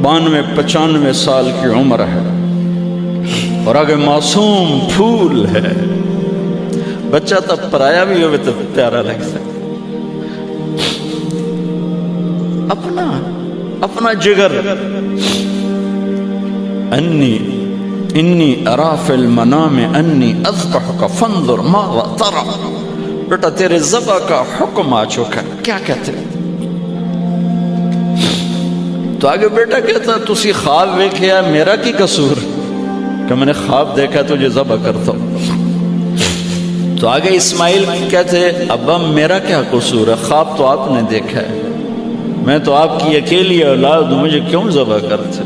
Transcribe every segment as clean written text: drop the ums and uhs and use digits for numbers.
92-95 سال کی عمر ہے اور آگے معصوم پھول ہے. بچہ تب پرایا بھی ہوئے تو پیارا لگ سکتا. اپنا جگر انی ارا فی المنام انی اذبحک فانظر ماذا تری. بیٹا تیرے ذبح کا حکم آ چکا ہے، کیا کہتے ہیں؟ تو آگے بیٹا کہتا تسی خواب دیکھیا، میرا کی قصور کہ میں نے خواب دیکھا تجھے ذبح کرتا ہوں. تو آگے اسماعیل کہتے ابا میرا کیا قصور ہے، خواب تو آپ نے دیکھا ہے، میں تو آپ کی اکیلی اولاد ہوں، مجھے کیوں ذبح کرتے؟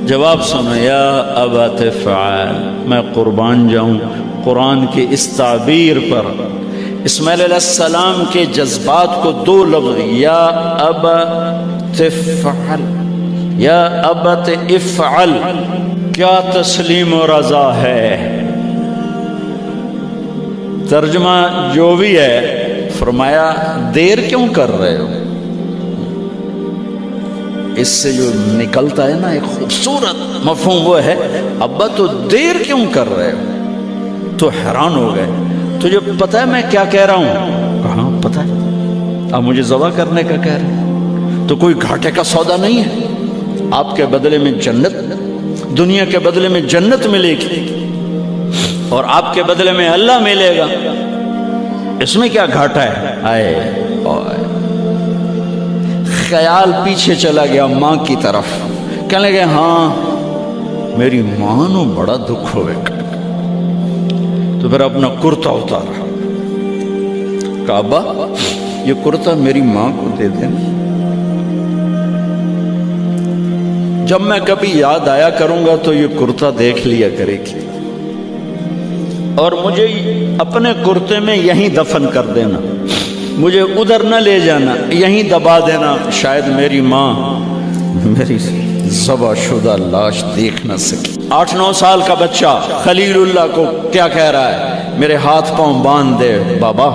جواب سنو، یا ابا تفعل، میں قربان جاؤں قرآن کی اس تعبیر پر. اسماعیل علیہ السلام کے جذبات کو دو لفظ، یا ابا تفعل، یا ابت افعل، کیا تسلیم و رضا ہے. ترجمہ جو بھی ہے، فرمایا دیر کیوں کر رہے ہو. اس سے جو نکلتا ہے نا ایک خوبصورت مفہوم وہ ہے، ابا تو دیر کیوں کر رہے ہو. تو حیران ہو گئے، تجھے پتہ ہے میں کیا کہہ رہا ہوں؟ کہاں پتہ ہے، اب مجھے ذبح کرنے کا کہہ رہے ہیں. تو کوئی گھاٹے کا سودا نہیں ہے، آپ کے بدلے میں جنت، دنیا کے بدلے میں جنت ملے گی اور آپ کے بدلے میں اللہ ملے گا، اس میں کیا گھاٹا ہے. آئے خیال پیچھے چلا گیا ماں کی طرف، کہنے لگے ہاں میری ماں نو بڑا دکھ ہوئے. تو پھر اپنا کرتا اتارا، کعبہ یہ کرتا میری ماں کو دے دینا، جب میں کبھی یاد آیا کروں گا تو یہ کرتا دیکھ لیا کرے گی، اور مجھے اپنے کرتے میں یہیں دفن کر دینا، مجھے ادھر نہ لے جانا، یہیں دبا دینا، شاید میری ماں میری ذبح شدہ لاش دیکھ نہ سکی. 8-9 سال کا بچہ خلیل اللہ کو کیا کہہ رہا ہے، میرے ہاتھ پاؤں باندھ دے بابا،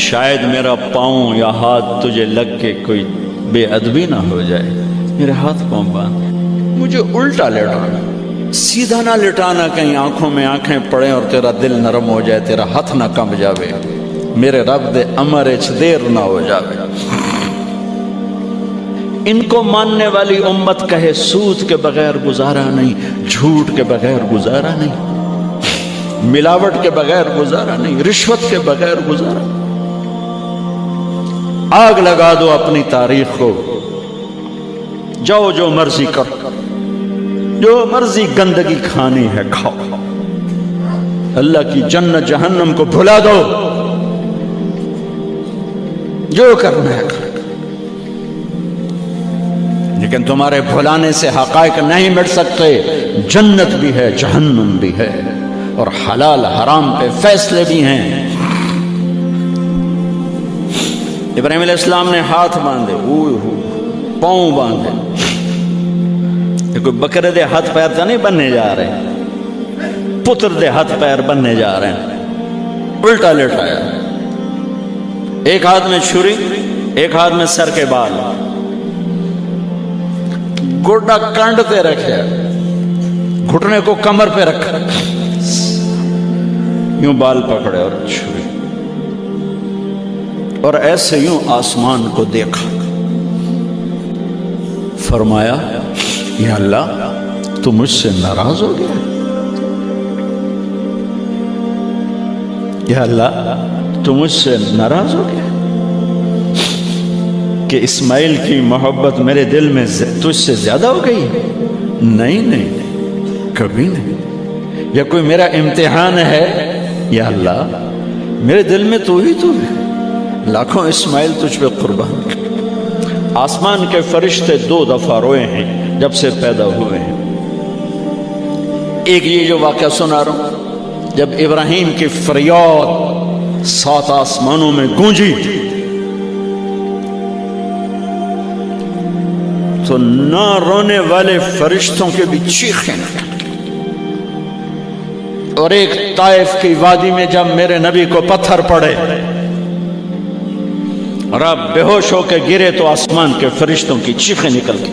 شاید میرا پاؤں یا ہاتھ تجھے لگ کے کوئی بے ادبی نہ ہو جائے، میرے ہاتھ پاؤں باندھ. مجھے الٹا لٹانا، سیدھا نہ لٹانا، کہیں آنکھوں میں آنکھیں پڑیں اور تیرا دل نرم ہو جائے، تیرا ہاتھ نہ کمب جاوے، میرے رب دے امر اچ دیر نہ ہو جاوے. ان کو ماننے والی امت کہے سود کے بغیر گزارا نہیں، جھوٹ کے بغیر گزارا نہیں، ملاوٹ کے بغیر گزارا نہیں، رشوت کے بغیر گزارا. آگ لگا دو اپنی تاریخ کو، جاؤ جو مرضی کرو، جو مرضی گندگی کھانی ہے کھاؤ، اللہ کی جنت جہنم کو بھلا دو، جو کرنا ہے کرو، لیکن تمہارے بھلانے سے حقائق نہیں مٹ سکتے. جنت بھی ہے، جہنم بھی ہے، اور حلال حرام پہ فیصلے بھی ہیں. ابراہیم علیہ السلام نے ہاتھ باندھے، پاؤں باندھے. یہ کوئی بکرے دے ہاتھ پیر تو نہیں بننے جا رہے، پتر دے ہاتھ پیر بننے جا رہے ہیں. الٹا لٹایا، ایک ہاتھ میں چھری، ایک ہاتھ میں سر کے بال، گوڈا کنڈ پہ رکھے، گھٹنے کو کمر پہ رکھا، یوں بال پکڑے اور چھری، اور ایسے یوں آسمان کو دیکھا. فرمایا یا اللہ تو مجھ سے ناراض ہو گیا، یا اللہ تو مجھ سے ناراض ہو گیا کہ اسماعیل کی محبت میرے دل میں تجھ سے زیادہ ہو گئی. نہیں نہیں، کبھی نہیں. یا کوئی میرا امتحان ہے؟ یا اللہ میرے دل میں تو ہی تو ہے، لاکھوں اسماعیل تجھ پہ قربان کر. آسمان کے فرشتے 2 دفعہ روئے ہیں جب سے پیدا ہوئے ہیں. ایک یہ جو واقعہ سنا رہا ہوں، جب ابراہیم کی فریاد 7 آسمانوں میں گونجی تو نہ رونے والے فرشتوں کے بھی چیخیں. اور ایک طائف کی وادی میں جب میرے نبی کو پتھر پڑے اور آپ بے ہوش ہو کے گرے تو آسمان کے فرشتوں کی چیخیں نکل گئی.